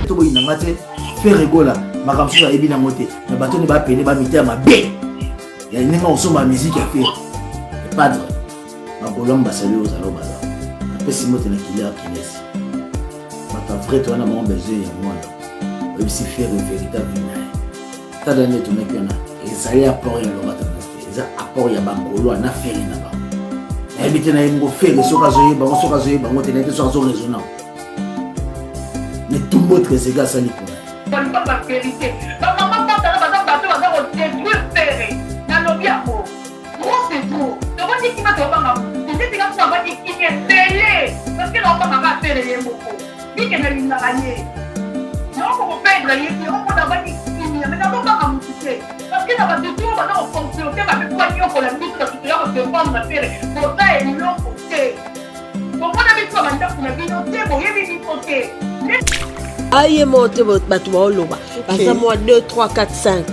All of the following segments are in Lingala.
to boy nanga te faire rigola makamso ya ebina moté na bato ne ba pene ba mité ma bé ya ninga osoma musique à faire padre ma bolom ba salut aux alo baza après si moté na kila kinesi ma vrai toi na mon besoin ya moi là aussi faire une véritable vie ta dernier to mec na ezali apport ya lobata eza apport ya bangolo na faire na ba ebite na yembo faire soka zoye bango te na te soka zo raisonnable mais tout votre zega ça ni pour la vérité la maman quand elle va dans détruire faire na lobiako gros c'est tout donc on dit qu'il va te pas c'est que quand ça va dire qu'il est payé parce que là on va pas faire les mots dit que elle n'a gagné non on peut perdre les on peut avoir dit qu'il mais on va pas m'oublier parce que là va tout on va fonctionner va faire quoi pour la mise de la de vendre la faire pour ça et non côté pour moi avec toi maintenant pour la vie c'est bon il est côté aye monte bato baoloba baza mwa 2 3 4 5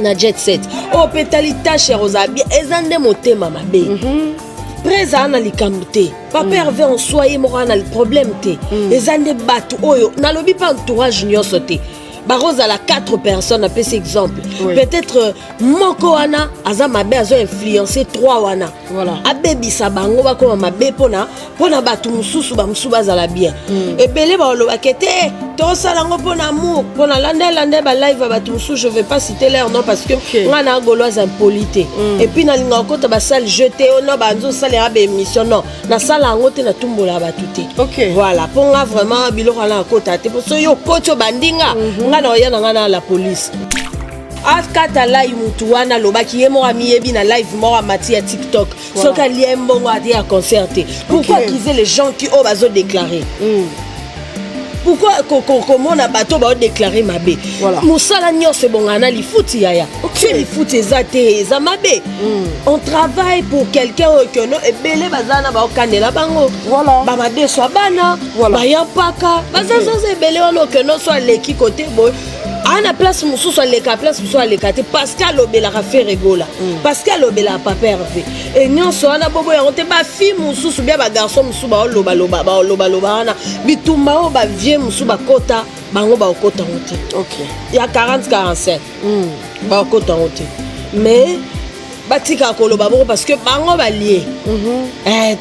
na jet set oyo mpe tali tashe rosabi eza nde motema mabe preza ana likambo te papa herve en soi ye moko ana problème te eza nde bato oyo nalobi mpe entourage nyonso te barozala 4 personnes apesi exemple peut-être moko wana aza mabe azo influencer 3 wana abebisa bango bakoma mabe mpona bato mosusu bamosusu bazala bien ebele baolobaka te tosala yango mpona amour mpona lande balive ya bato mosusu je vais pas citer leur nom parce que nga na gauloise impoli te epuis nalingaka kota basali jeu te no banzosalera baémission non nasala yango te natumbola bato te voilà mpo nga vraiment biloko ala nakota te mpo so yo koti yo bandinga nga na oya na nga na la police akata live mutu wana lobaki ye moko amiyebi na live moko amati ya TikTok soki alie mbongo ate ya concert te pourquoi accuser les gens qui oyo bazodéclare pourquoi komona bato baodéclare mabe mosala nyonso ebongana na lifuti yaya fi lifuti eza te eza mabe on travaille pour quelqu'un oyo kiono ebele baza na baokandela bango bamadeso bana baya mpaka bazazaza ebele wana okiono so aleki kote boye ana place mosusu aleka place mosusu aleka te parce que alobelaka fe rigola parce que alobelaka papa herve e nyonso wana bobo yango te bafille mosusu bia bagarçon mosusu baolobaloba wana bitumba oyo bavie mosusu bakota bango baokota ngo te ya 40-45 baokota ngo te mais batika koloba boko parce que bango balie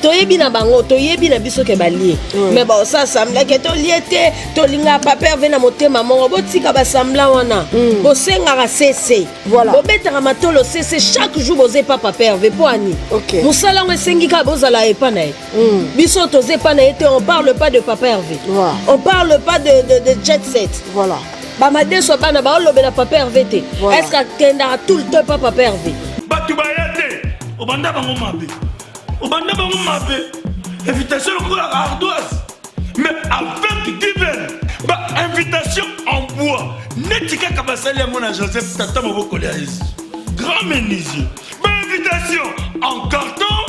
toyebi na bango toyebi na biso ke balie mais ba ça sembla ke to lié te to linga papa herve na motema mongo botika ba sembla wana bosenga cc bobetaka matolo cc chaque jour boze papa herve po ani musala ngo sengi ka bozala epa na ye biso toze pa na ete on parle pas de papa herve on parle pas de jet set bamadeso bana baolobela papa herve te est-ce que tendara tout le temps papa herve batu bayate obanda bango mabe invitation au ardoise mais avec divine invitation en bois netika kabasali ya mona Joseph tata moboko ya Jésus grand menuisier invitation en carton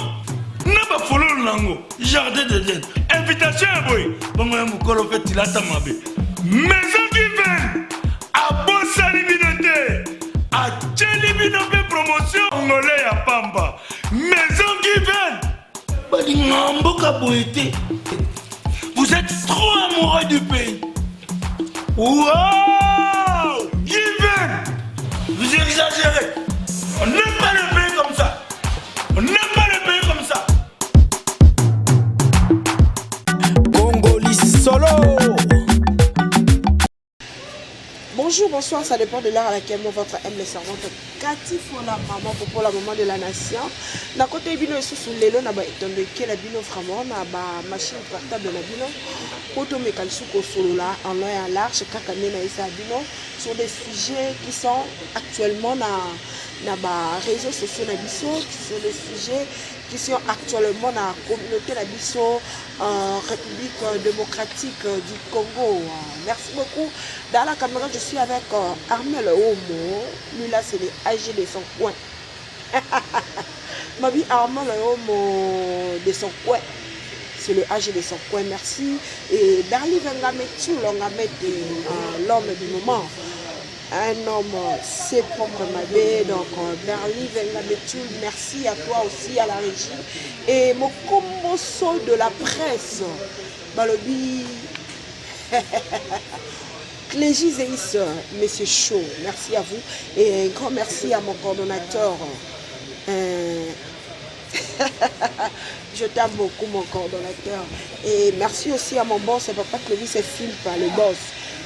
na ba fololo nango jardin d'Éden invitation ya boy bango ya mukolo fait tilata mabe maison divine abosali binote a Tchelibino promotion congolais à Pamba. Maison Given. Vous êtes trop amoureux du pays. Wow! Given. Vous exagérez. On n'aime pas le pays comme ça. Congolais solo. Bonjour, bonsoir, ça dépend de l'heure à laquelle votre humble servante Cathy Fola, maman pour la maman de la nation. Na côté bino sous lelo na ba etondo ke la bino vraiment na ba machine portable na bino auto mécanique ko solola en long et en large kaka na isa bino sur des sujets qui sont actuellement na ba réseaux sociaux na biso, sur des sujets qui sont actuellement dans la communauté la biso en République démocratique du Congo. Merci beaucoup. Dans la caméra, je suis avec Armel Homo. Lui là, c'est les AG de son coin. Ma vie, Armel Homo de son coin. C'est le AG de son coin. Merci. Et Berli Vengametu, l'homme du moment. Un homme, c'est propre Mabé, donc Berli Vengametu, merci à toi aussi, à la régie. Et mon comboso de la presse, Balobi, Clégie Zéis, Monsieur Chaud, merci à vous. Et un grand merci à mon coordonnateur. Je t'aime beaucoup, mon coordonnateur. Et merci aussi à mon boss, un papa Clovis et Philippe, le boss.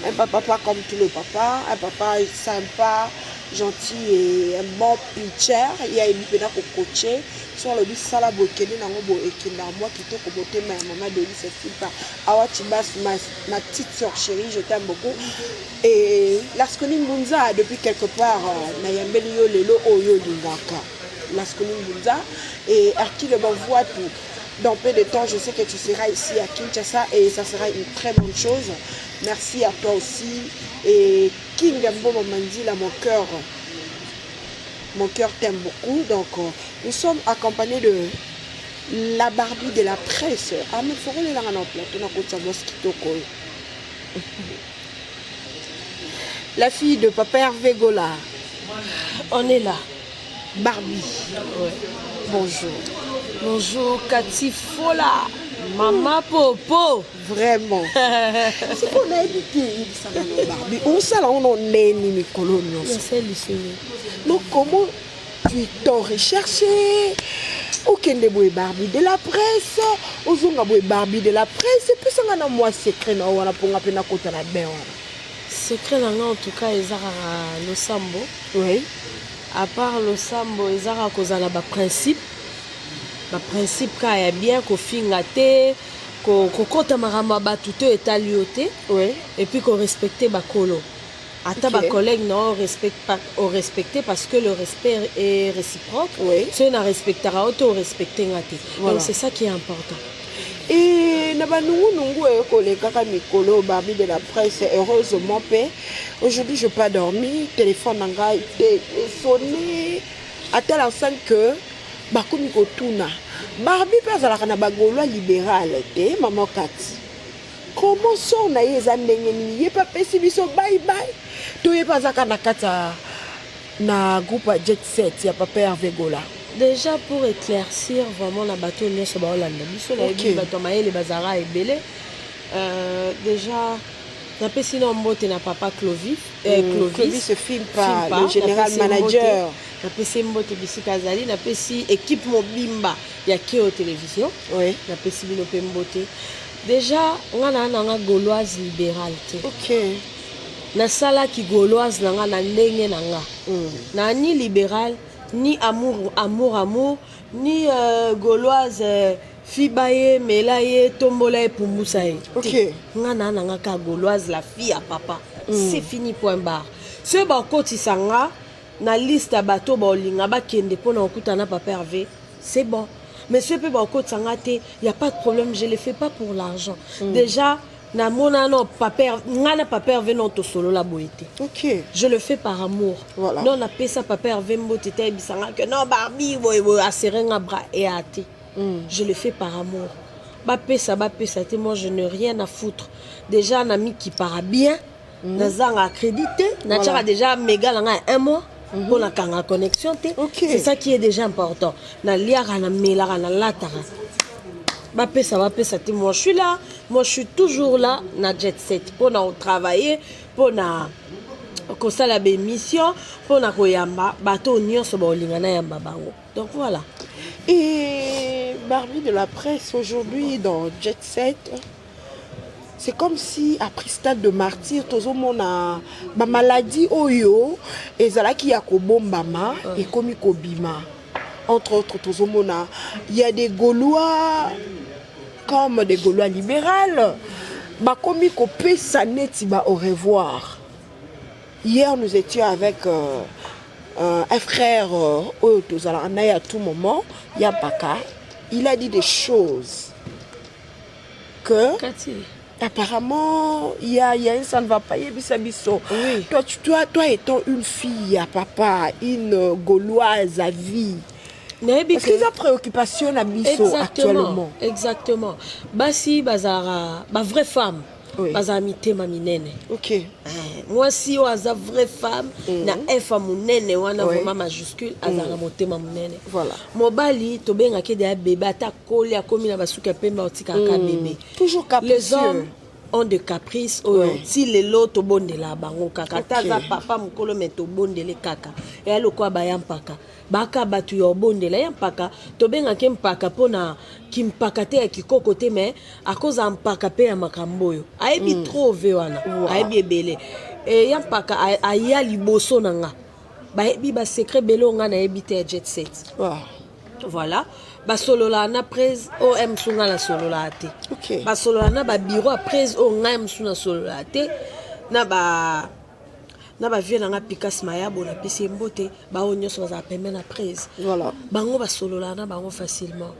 Un papa pas comme tous les papas, un papa sympa, gentil et un bon pitcher. Il y a une pédale pour coacher. Sur le bus, ça la bokene n'a pas et moi qui te comboté ma maman de lui, c'est Philippe. Awa Tibas, ma petite soeur chérie, je t'aime beaucoup. Et Laskoni Mbunza, depuis quelque part, Nayambelio Lelo Oyo Dingaka. Laskoni Mbunza. Et Arki le m'envoie tout. Dans peu de temps, je sais que tu seras ici à Kinshasa et ça sera une très bonne chose. Merci à toi aussi. Et King Mbo Mamandi, là, mon cœur t'aime beaucoup. Donc, nous sommes accompagnés de la Barbie de la presse. Ah, mais il faut aller là en plateau, on a mosquito. La fille de Papa Hervé Gola. On est là. Barbie. Ouais. Bonjour. Bonjour, Cathy Fola. Maman Popo. Vraiment. C'est qu'on a évité ça dans Barbie. On sait là, on est ni coloniaux. Donc, comment tu t'en recherché? Aucun des Barbie de la presse. Ozonga Barbie de la presse. Et puis, ça a moi secret. On a pour appeler na côté la bain. Secret en tout cas, ils ont le sambo. Oui. À part le sambo, ils ont un principe. Le principe qu'il y a bien qu'on finga te, qu'on compte marama batu te eta lioté, oui. Et puis qu'on respecte ba colo. Ata ba collègue non respecter parce que le respect est réciproque. Oui. Si on respectera auto respecter ngate. Voilà. Donc c'est ça qui est important. Et nous collègues Mikolo Barbie de la presse heureusement paix. Aujourd'hui je n'ai pas dormi, téléphone n'a été sonné à tel enseigne que Bakoumi Kotuna. Barbie pas à la Gaulois libéral, maman Cathy. Comment ça on a les amis n'y pas pessimisme bye bye. Tu es pas à Nakata na groupe Jet Set, il y a Papa Hervé Gola. Déjà pour éclaircir vraiment la bateau n'est ce bateau là. Biso la bi bateau maïle bazara et belé. Déjà na pesino mbote na papa Clovis Clovis se filme pas le général manager. Na pesi mbote bisika zali na pesi équipe mobimba ya Keo télévision. Oui. Na pesi bino pe mbote. Déjà on a na gauloise libérale. OK. Na sala ki gauloise na ndenge na nga. Na ni libéral ni amour ni gauloise fibaye melaye tombolaye pumbusaye. OK. Ngana nanga ka gauloise la fille à papa. C'est fini point barre. Ce ba koti sanga na liste à bateau ba olinga ba kende pona okutana papa Hervé. C'est bon. Mais ce peu ba koti sanga te, y a pas de problème, je le fais pas pour l'argent. Déjà na mona no papa ngana papa Hervé non to solo la boité. OK. Je le fais par amour. Voilà. Non na pesa papa Hervé mbotete bisanga que non Barbie boy aserenga bras et até. Je le fais par amour. Ba pesa te moi je n'ai rien à foutre. Déjà un ami qui part bien, nazanga accrédité, na déjà méga langa un mois. Pour la connexion, c'est ça qui est déjà important. Na liara na melara na latara. Ba pesa te moi je suis là, moi je suis toujours là na Jet Set pour na travailler, pour na ko sala be mission, pour na koyamba bato nyonso ba olinga na yamba bango. Donc voilà. Et Barbie de la presse aujourd'hui dans Jet Set, c'est comme si après stade de martyr, tout le monde a ma maladie oyo et zala qui a kobombama et komi kobima. Entre autres, tout le monde a, il y a des Gaulois comme des Gaulois libérales. Ba komi kopé saneti ba au revoir. Hier nous étions avec un frère à tout moment, Yabaka. Il a dit des choses que apparemment il y a un ça ne va pas y oui. Toi étant une fille à papa, une Gauloise à vie, est-ce qu'ils ont préoccupation à Bisso actuellement? Exactement. Basi bazara ba vraie femme. Oui. Bazamité maminene. OK. Moi si on a vraie femme na femme munene wana vraiment majuscule azara motema munene. Voilà. Mobali to benga ke de bébé ata kolia komi na basuka pemba otika ka bébé. Toujours capricieux. ont de caprice si lelo tobondela bango kaka taza papa mokolo me tobondele kaka eya lokwa baya mpaka baka bato ya obondela ya mpaka tobengaki mpaka mpona kimpaka te ya kikoko te me akoza mpaka mpe ya makambo oyo ayebi trove wana ayebi ebele ya mpaka aya liboso na nga bayebi basekret bele nga nayebi te ya jet set voilà basolola na presse o msunga na solola te basolola na babiro a presse o nga msuna solola te na ba vie na nga Pikas Mayabo na pesi mbote ba o nyonso bazala pembe na presse bango basolola na bango facilement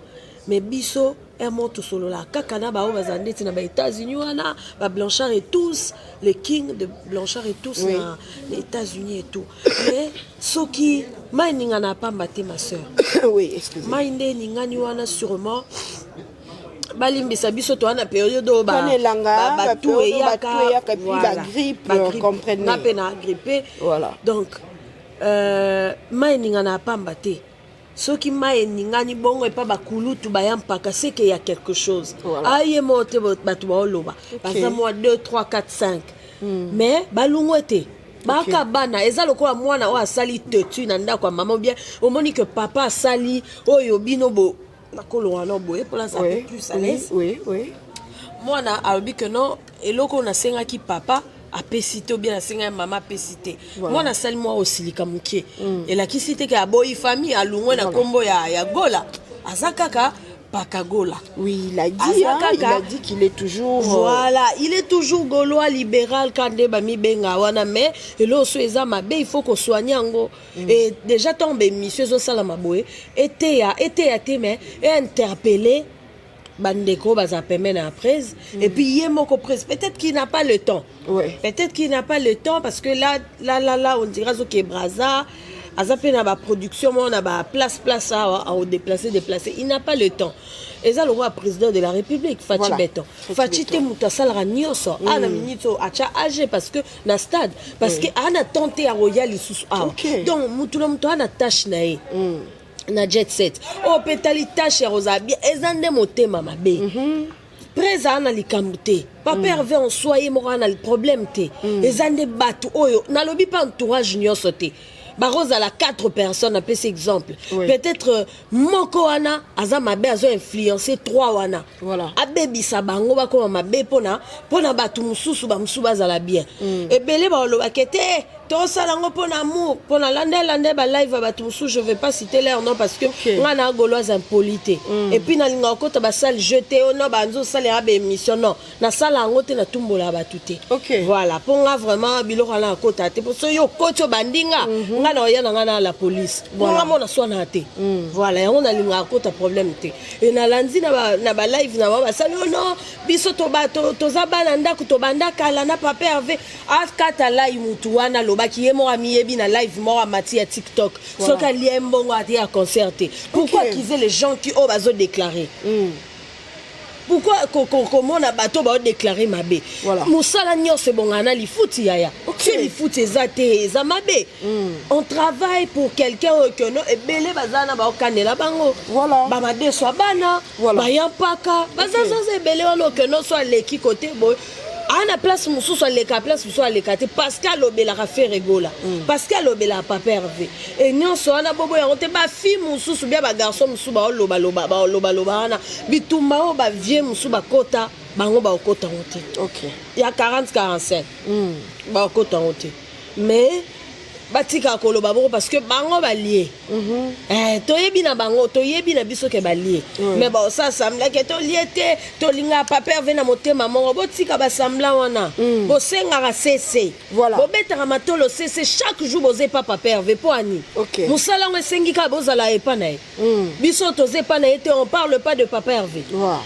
mais biso moto solola kaka na bao bazala ndeti na ba États-Unis wana ba Blanchard et tous les kings de Blanchard et tous na les États-Unis et tout mais soki mai ninga na pamba te ma sœur mai nde ningani wana sûrement balimbisa biso to wana période o batu eyaka grippe comprendre na pe na grippe donc mai ninga na pamba te soki mai ningani bongo epa bakulutu baya mpaka c'est qu'il y a quelque chose aye mote bato baoloba baza mwa 2 3 4 5 mais balungo te baka bana eza lokola mwana oyo asali tetu na ndako ya mama ou bien omoni que papa asali oyo bino bo nakolo wana boye mpona ça peut plus à l'aise mwana alobi que non eloko nasengaki papa apesi te ou bien nasenga mama apesi te mwana asali mwa osilika mokie elakisi te ke aboyi famille alungwe na nkombo ya gola aza kaka Pakagola. Oui, il a dit qu'il est toujours... Voilà, il est toujours gaulois, libéral, quand bami benga wana, mais le soeza mabe, il faut qu'on soigne ango. Et déjà tombé, monsieur Zosalamaboe, était à mais interpellé. Bandeko baza pemena à presse et puis yemoko presse peut-être qu'il n'a pas le temps peut-être qu'il n'a pas le temps parce que là on dira que Braza azape na ba production on a ba place à déplacer il n'a pas le temps et ça le roi président de la République Fachi Beton Fachi te mutasala nyoso ana minito acha age parce que na stade parce que ana tenté à Royal isusu donc mutula muto ana tâche nae na jet set o petali tâche rosabi ezande motema mabe presa na likambo te papa Hervé en soye mora na le problème te ezande batu oyo na lobi pa entourage nyonso te baroza la 4 personnes appelé cet exemple peut-être moko wana aza mabe azo influencer 3 wana abebi sabango bako mabe pona batu mususu ba musuba za la bien ebele ba lo bakete to salango pona amour pona lande ba live batu mususu je vais pas citer leur nom parce que ngana goloise impolité et puis na linga okota ba salle jeté ono ba nzo salle ya ba émission non na sala ngote na tumbola batu te voilà ponga vraiment biloko ala okota te pour so yo koto bandinga ngana oyana ngana la police ponga mona swana te voilà on a linga okota problème te et na landi na ba live na ba salle non biso to bato to zabana ndako to bandaka la na papa Hervé akata live mutu wana lobaki yemo amiyebi na live mort à mati à TikTok soka liembongo ati à concerter pourquoi qu'ils les gens qui ont bazo déclarer pourquoi comment na bato ba déclarer mabe musala nyose bongana li futi yaya li futi ezate za mabe on travaille pour quelqu'un que no ebele bazana ba okanela bango ba made so bana ba yampaka bazaza ebele wana que no so leki côté boy ana place mususu aleka place mususu aleka te Pascal obela ka faire rigola Pascal obela papa Hervé et nyonso ana bobo ya te ba fille mususu bien ba garçon mususu ba loba ana bitumba o ba vie mususu ba kota bango ba kota onte ya 40-45 ba kota onte mais batika koloba bongo parce que bango balié toyebi na bango toyebi na biso ke balié mais bon ça semble que to lié to linga papa Hervé na motema mongo botika ba sembla wana bo senga ka cc bo betaka matolo cc chaque jour boze papa Hervé po ani musala ngo sengi ka bozala epa na biso toze pa na été on parle pas de papa Hervé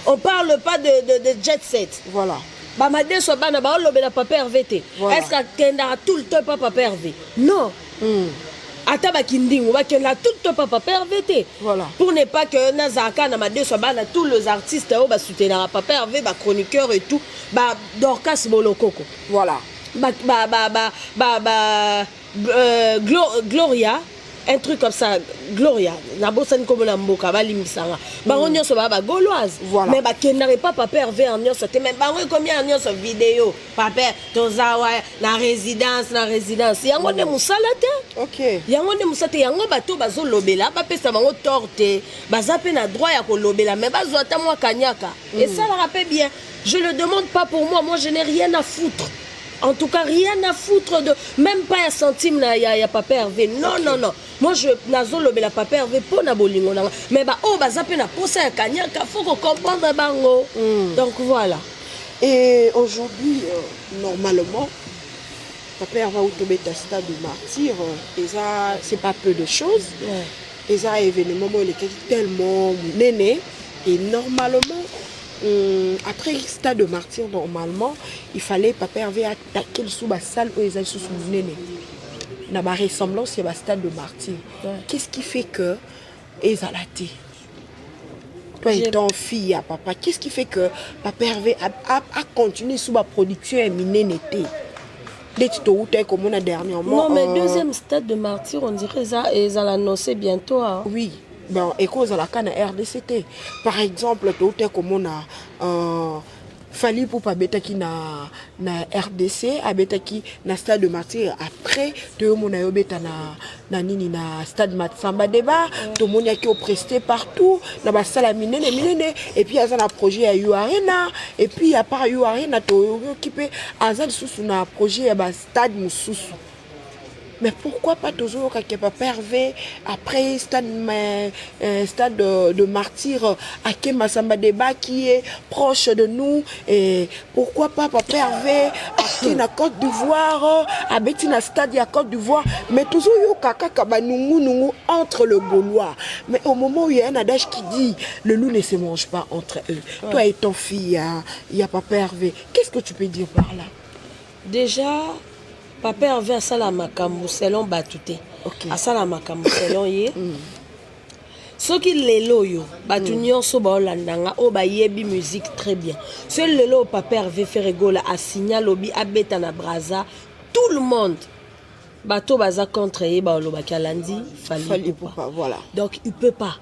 on parle pas de jet set Bamade so bana ba olobela papa Hervé te est-ce que kenda tout le temps papa Hervé non ata bakindingo bakenda tout le temps papa Hervé te pour ne pas que nazaka na made so bana tous les artistes ba soutenir papa Hervé ba chroniqueur et tout ba Dorcas Bolokoko Gloria un truc comme ça, Gloria, Nabosani comme la Mboka, Balimisanga, Baron Nyonso Baba Gauloise, Voilà. mais qui n'avait pas Papa Hervé en Nyonso, mais Baron combien en Nyonso vidéo, Papa, Tozawa, la résidence, Yango de Moussalate, Ok. Yango de Moussate, Yango Bato Bazo Lobela, Papa Samango Torte, Bazape na droit à Lobela, mais Bazota moi Kanyaka, et ça me rappelle bien, je le demande pas pour moi je n'ai rien à foutre. En tout cas, rien à foutre de... Même pas un centime, il y a Papa Hervé. Non, okay. Non. Moi, je n'ai pas Papa Hervé pour na bolingo. Mais oh, ça peut na poser un kanyaka, faut qu'on comprenne bango. Donc voilà. Et aujourd'hui, normalement, Papa Hervé a autobé ta stade de martyr. Et ça, c'est pas peu de choses. Et ça, événement, il est tellement néné. Et normalement... après le stade de martyr, normalement, il fallait Papa Hervé attaquer sous la salle où ils allaient sous le nez. Il y a une ressemblance à stade de martyr. Qu'est-ce qui fait que ils allaient toi étant fille à papa, qu'est-ce qui fait que Papa Hervé a continué sous la production et miné n'était comme on a dernièrement. Non, mais deuxième stade de martyr, on dirait ça, ils allaient annoncer bientôt. Hein. Oui. Ben, et cause à la canne RDCT. Par exemple, tout est comme on a fallu pour pas bêta qui na RDC, à bêta qui na stade de martyr. Après, tout le monde a bêta na nini na stade Matsamba débat. Tout le monde a qui est presté partout. Na ba salle minene. Et puis il y a un projet à U Arena. Et puis à part U Arena, tout occupé à un sous na projet à ba stade Moussoussou. Mais pourquoi pas toujours quand Papa Hervé après stade de martyr à Kemasamba Débat qui est proche de nous et pourquoi pas Papa Hervé à la Côte d'Ivoire à Bettina stade à Côte d'Ivoire mais toujours yo kaka kabanungu entre le Gaulois mais au moment où il y a un adage qui dit le loup ne se mange pas entre eux. Toi et ton fille il y a Papa Hervé, qu'est-ce que tu peux dire par là? Déjà Papa Hervé a sala makambo selon batute. A sala makambo selon ye. Soki lelo yo batu nyonso ba olandanga o ba yebi musique très bien. Seul lelo Papa Hervé Ferregola a signé lobby a beta na braza tout le monde. Bato baza contre ye ba oloba kalandi fali pas voilà. Donc il peut pas.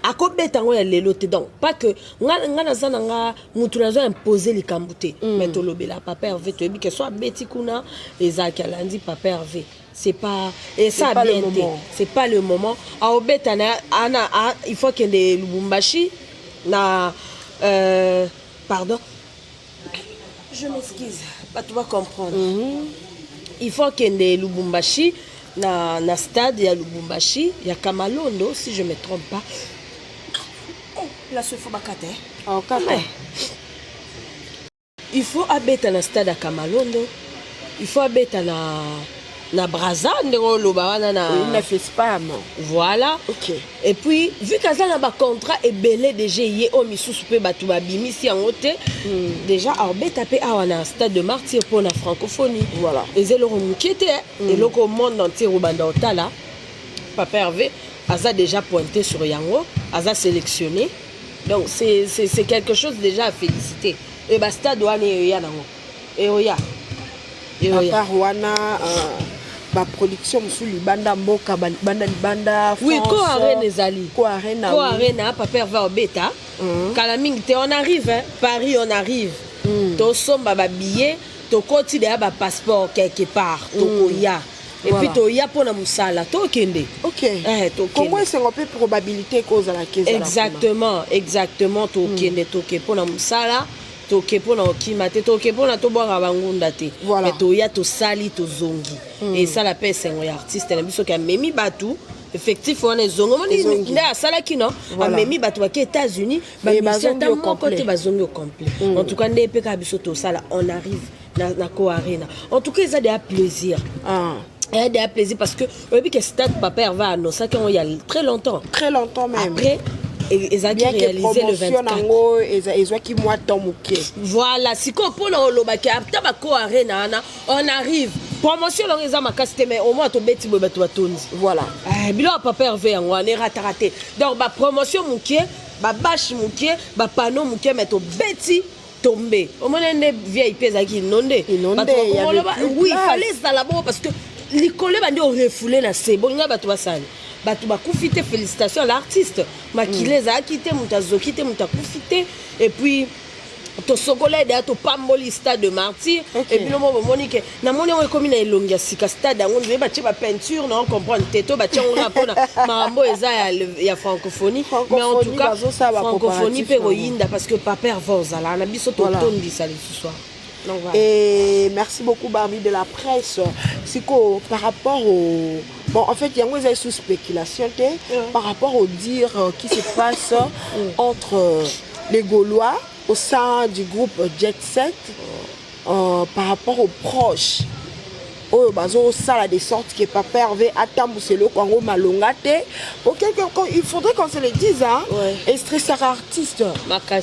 Akobeta ngo ya lelo te donc pas que nga nazana nga mutu nazo imposer les kambuté mais to lobela Papa Hervé to bi que soit beti kuna ezaki alandi Papa Hervé c'est pas et ça bien c'est pas le moment a obeta na ana il faut que de Lubumbashi na pardon je m'excuse pas tu vas comprendre il faut que de Lubumbashi na stade ya Lubumbashi ya Kamalondo si je me trompe pas. Là, il faut il faut habiter dans le stade à Kamalondo. Il faut habiter na Braza, na fait spam. Voilà. Ok. Et puis, vu que ça a un contrat et belé déjà hier au Missoussou pe batuba bimisi en haute, déjà arbet tapé à un stade de martyr pour la francophonie. Voilà. Et c'est le qui était et le monde entier au bandota là. Papa Hervé a déjà pointé sur Yango, a sélectionné. Donc c'est quelque chose déjà à féliciter. Et basta douane et ya nango. Et oya. À part wana ba production sous libanda mboka banda libanda France. Oui, ko arena ezali. Ko arena Papa Hervé obeta. Kalaming te on arrive hein. Paris on arrive. To somba ba billet, to koti de ba passeport quelque part, to koya. Et voilà. Puis toya pour na musala to kende. OK. Comment c'est un peu probabilité cause à la caisse. Exactement to kende to ke pour na musala, to ke pour na okimate, to ke pour na to boira bangunda te. Mais toya to sali to zongi. Et ça la paix c'est un artiste na biso ka memi batu. Effectif on est zongo ni nda sala kino a memi batu ba États-Unis ba musiciens ta mon côté ba zongi au complet. En tout cas ndé pe ka biso to sala on arrive na ko arena. En tout cas ça a plaisir. Il y a plaisir parce que oui que stade Papa Hervé a annoncé qu'il y a très longtemps même. Après ils ont réalisé le 24. Voilà, si qu'on peut on arrive. Promotion mais au moins voilà. Bilo Papa Hervé on est raté. Donc ba promotion mouké, ba bâche mouké, ba panneau mouké mais to beti tombé. Au moins les VIP qui inondé. Oui, il fallait ça là-bas parce que likolo bandi orefoule na se bolinga bato basali bato bakufi te félicitations à l'artiste makile ezalaki te moto azoki te moto akufi te et puis tosokola ede topamboli stade de martyr et puis lomo bomoni ke namoni yango ekomi na elongi ya sika stade yango nzeye batie bapeinture na comprendre te to batie yango na mpona makambo eza ya francophonie mais en tout cas francophonie mpe koyinda parce que papa herve ozala na biso totondisa lisusu soir. Et merci beaucoup Barbie de la presse. Par rapport au... Bon, en fait, il y a une sous spéculation par rapport au dire qui se passe entre les Gaulois au sein du groupe Jet Set par rapport aux proches. Oh, ça a des sortes qui est pas pervé à Tambousselo, Kwango Malongate. Il faudrait qu'on se le dise, hein. Et stresseur artiste.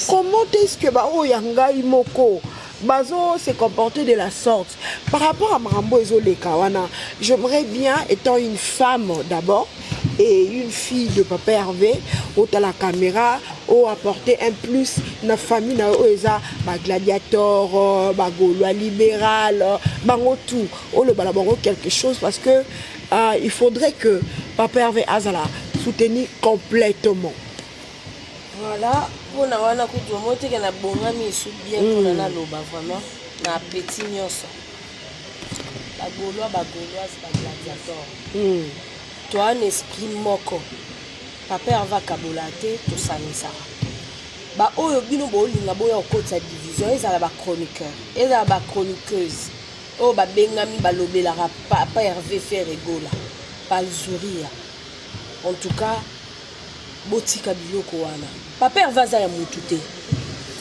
Comment est-ce que Yanga Imoko Bazo s'est comporté de la sorte par rapport à Marambo Ezole Kawana? J'aimerais bien, étant une femme d'abord et une fille de Papa Hervé, au la caméra, au apporter un plus dans la famille, na oeza ba gladiateur, ba gaulois libéral, bango tout, au le balabango quelque chose parce que il faudrait que Papa Hervé Azala soutenir complètement. Voilà, pour na wana kutu mote ke na bonga misu bien pour na loba vraiment na petit nyonso. Ba gaulois ba gladiateur. Toi un esprit moko. Papa Hervé kabolate to sanisa. Ba oyo bino bo linga boya okotsa division ezala ba chroniqueur, ezala ba chroniqueuse. O ba bengami ba lobela Papa Hervé faire rigola. Pas le en tout cas botika biloko wana. Papa Hervé azaya mutute.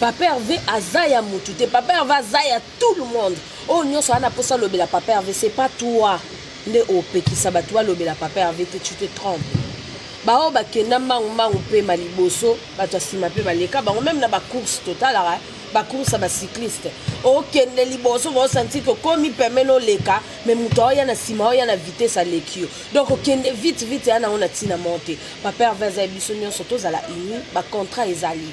Papa Hervé azaya mutute. Papa Hervé azaya tout le monde. Oh nyonso ana posa lobela Papa Hervé, c'est pas toi. Ne opekisa batwa lobela Papa Hervé, tu te trompes. Ba o ba kenda mangu pe maliboso, bato sima pe baleka, ba même na ba course totale ba course ba cycliste. O kende liboso va sentir que comme il permet no leka, mais muto ya na sima ya na vitesse à lekio. Donc o kende vite ana on a tina monter. Papa Hervé za biso nyonso to za la ini, ba contrat ezali.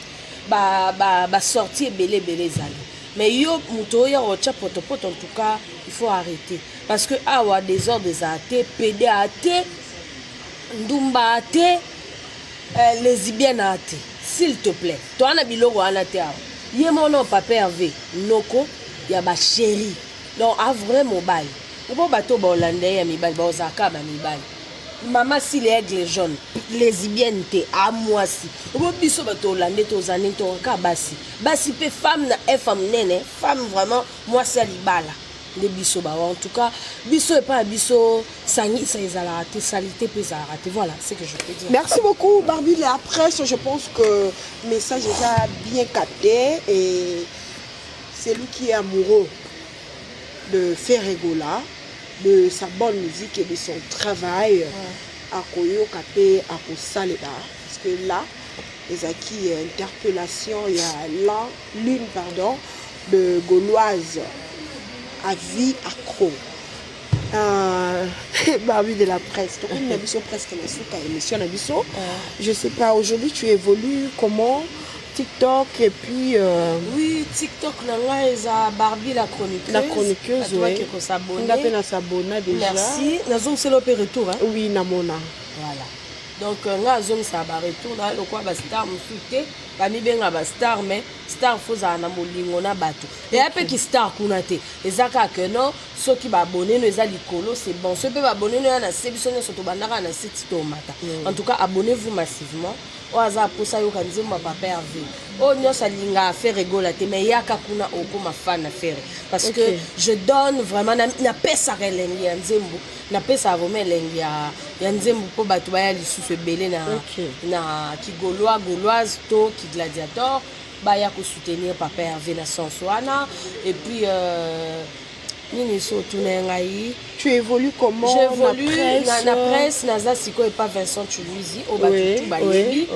Ba sortie belé ezali. Mais yo muto ya ocha potopoto en tout cas, il faut arrêter parce que awa des ordres des athées, PD athées Ndumba ate, lesbienne ate, s'il te plaît. Toi, on a biloko anate. Yé mon nom, Papa Hervé, noko, ya ba chéri. Donc, a vraiment bail. On peut bateau ba hollandais, ya mi bail, ba ozaka, ba mi bail. Maman, si les aigles jaunes, lesbienne te, à moi si. On peut biso bateau hollandais, to zanin, to ka basi. Basi pe femme na femme nene, femme vraiment, moi c'est libala. Les biso ba en tout cas biso et pas biso sangi ça les a raté salité peut ça raté voilà c'est que je peux dire. Merci beaucoup Barbie de la presse, je pense que le message est déjà bien capté et c'est lui qui est amoureux de Ferregola, de sa bonne musique et de son travail à Koyo Kapé à Kosaleda parce que là les acquis interpellation il y a l'une de gauloise à vie accro. Barbie de la presse. Donc, une émission presque émission émission. Je sais pas, aujourd'hui tu évolues comment? TikTok et puis oui, TikTok nanga eza Barbie la chroniqueuse. La chroniqueuse, oui. On s'abonner. On a s'abonner déjà. Merci. Nazong c'est le retour hein. Oui, namona. Voilà. Donc nga zone ça ba retour na le quoi ba star musuté ba mi benga ba star mais star foza na molingo na bato et après qui star kuna te ezaka que non ceux qui ba abonné no eza likolo c'est bon ceux peut ba abonné no na sebisono soto bandaka na site tomata en tout cas abonnez-vous massivement oaza posa yo kanze ma Papa Hervé o nyosa linga faire rigola te mais yaka kuna okoma fan faire parce que je donne vraiment na pesa relengi ya nzembo na pesa vraiment lengi ya nzembo po bato baya lisusu ebele na ki gauloise to ki gladiateur baya ko soutenir Papa Hervé na Sansouana et puis tu évolues comment? J'évolue na presse naza siko et pas Vincent Chuluizi au batutu balebi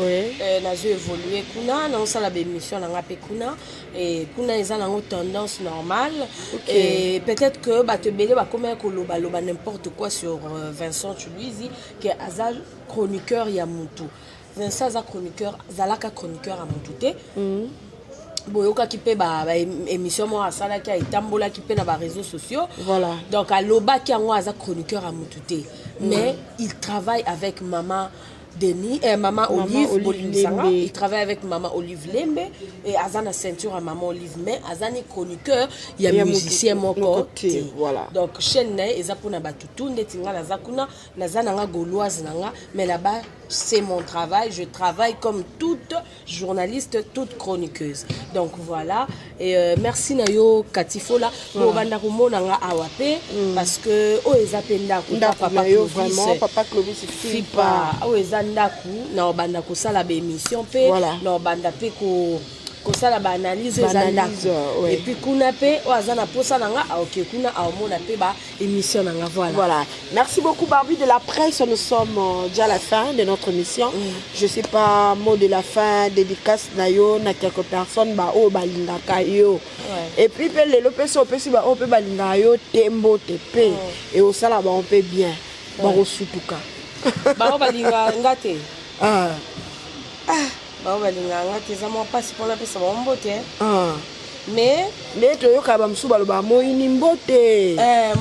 nazo évoluer kuna na osala ba émission na ngape kuna et kuna eza na tendance normale et peut-être que bato belé ba comment ko loba n'importe quoi sur Vincent Chuluizi que azal chroniqueur ya mutu Vincent za chroniqueur zalaka chroniqueur à mutu te boyokaki mpe émission moko asalaki etambolaki mpe na réseaux sociaux. Voilà. Donc alobaki yango aza chroniqueur à mutu te. Mais il travaille avec maman Denis, maman Olive Sanga. Il travaille avec maman Olive Lembe et Azana ceinture à maman Olive, mais Azani chroniqueur, il y a musicien mon côté. Voilà. Donc chaîne ezapona batutu netinga na zakuna na zananga gauloise nanga, mais là-bas c'est mon travail, je travaille comme toute journaliste, toute chroniqueuse. Donc voilà, et merci Nayo Katifola pour banda komona nga awape parce que o ezapenda ko papa vraiment papa Clovis fipa o ezandaku na banda ko sala ba émission pe na banda pe ko kosala ba analyse ezandaku et puis kuna pe o azana posa nanga OK kuna aomona pe ba émission nanga voilà. Merci beaucoup Barbie de la presse, nous sommes déjà à la fin de notre émission. Je sais pas mot de la fin, dédicace nayo na quelques personnes ba o balingaka yo. Et puis pe le peso pesi ba o pe balinga yo tembo tepe et au sala ba on peut bien. Ba rosutuka. Ba o balinga ngate. Ba o balinga ngate za mo passe pour la pesa ba mbote. Mais to yoka ba msuba lo ba moyini mbote.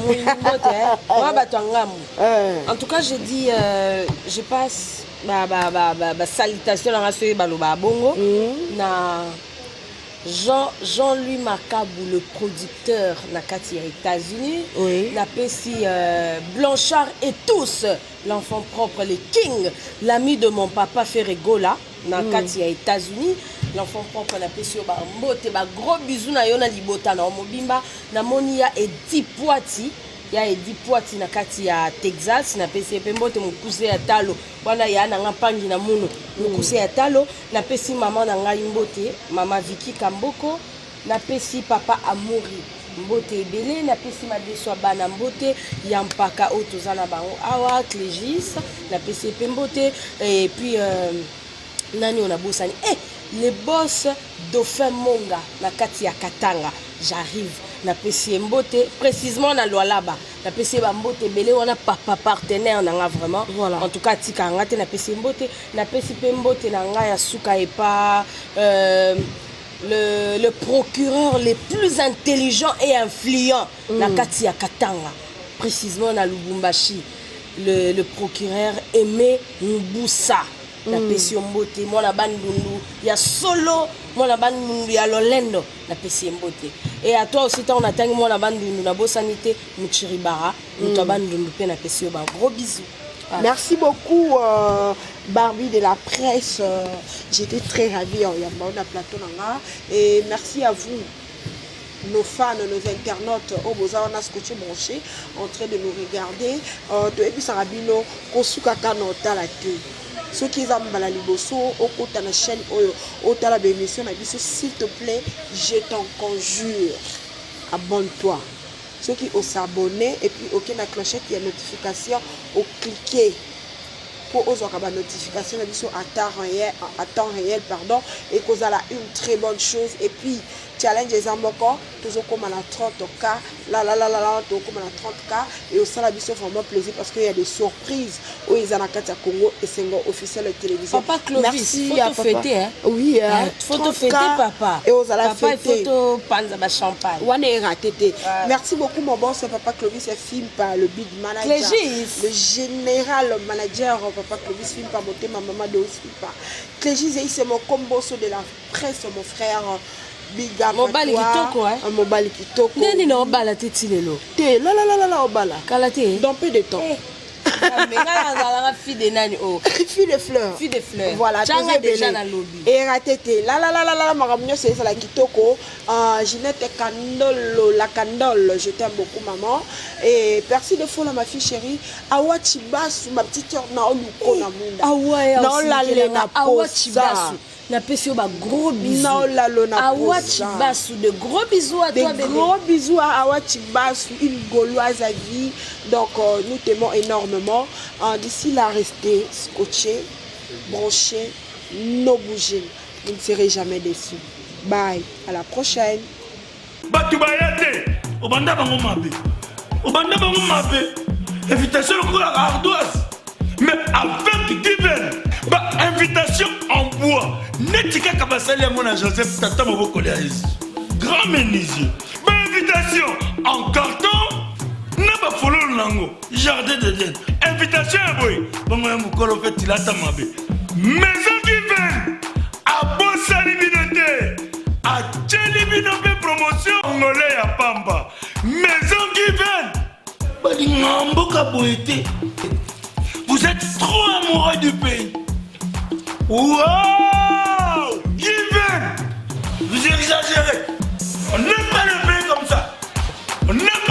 Moyini mbote wa bato ngamu. En tout cas, je dis je passe salutation na raso ba lo ba bongo na Jean-Louis Macabou, le producteur Nakati aux États-Unis, la Pessi Blanchard et tous, l'enfant propre, les King, l'ami de mon papa Ferregola, Nakati aux États-Unis, l'enfant propre, la Pessi Mbote, gros bisous na yona libota na Mobimba, na monia et Dipoati. Ya edi poati na kati ya Texas na pesi pembote mukuse ya talo wana ya na ngapangi na muno mukuse ya talo na pesi mama na ngai mbote mama Vicky Kamboko na pesi papa Amuri mbote ebele na pesi madeswa bana mbote ya mpaka otozana bango awa Clégis na pesi pembote et puis nani on a bosani les boss Dauphin Monga na kati ya Katanga j'arrive na pesi mbote précisément na Lualaba na pesi mbote belé wana papa partenaire nanga vraiment en tout cas tika ngate na pesi mbote na pesi mbote na nga ya suka et pas le procureur le plus intelligent et influent na kati ya Katanga précisément na Lubumbashi le procureur Aimé Mbusa na pesi mbote mwana bandundu ya solo mwana bandundu ya Lolendo na pesi mbote et à toi aussi on attend mwana bandundu na bosanité muchiribara muto bandundu pe na pesi ba gros bisous. Merci beaucoup Barbie de la presse, j'étais très ravie en Yamba plateau nanga et merci à vous nos fans, nos internautes au Boza on a scotché branché en train de nous regarder et puis ça rabino kosuka kanota la télé. Ceux qui ont la liboso au côté de la chaîne au tala de l'émission s'il te plaît je t'en conjure abonne-toi. Ceux qui ont s'abonner et puis aucun la clochette il y a notification au cliquer pour aux autres notification à temps réel pardon et cause à la une très bonne chose et puis challenge les amboko toujours comme à la 30K là tout comme à la 30K et au sein la biso vraiment plaisir parce qu'il y a des surprises où ils en a à Congo et c'est un officiel de télévision. Papa Clovis, merci faut te fêter hein. Oui faut te fêter papa et aux ala fêter il faut te panza ba champagne wana ratété. Merci beaucoup mon boss papa Clovis et film par le big manager le général manager papa Clovis film par monter ma maman de aussi pas Clégis et c'est mon combo de la presse mon frère biga mobali kitoko hein mobali kitoko nani na obala teti lelo te la obala kala te dans peu de temps mais la fille de nani fille de fleurs voilà changa déjà na lobby et ratete la maramnyo c'est la kitoko Ginette Kandolo la Candole je t'aime beaucoup maman et merci de fois ma fille chérie awachi basu ma petite sœur na oluko na munda awaya na la lena awachi basu na pesi ba gros bisous na la lona awachi basu de gros bisous à toi bébé gros bisous à awachi basu une gauloise à vie donc nous t'aimons énormément d'ici là restez scotchés branchés no bougez vous ne serez jamais déçus bye à la prochaine batu bayate obanda bango mabe invitation ko la ardoise mais avec Diven Invitation en bois. Netika Kabasali à mon Joseph Tata Moboko grand menuisier. Invitation en carton. N'a pas follow nango. Jardin de Dieu. Invitation à boy. Bon, moi, mon colo fait il a tamabé. Maison qui vient. À Bossa Libinoté. À Tchelibinoté promotion. Angolais à Pamba. Maison qui vient. Vous êtes trop amoureux du pays. Wow! Given! Vous exagérez. On n'aime pas le pays comme ça. On n'aime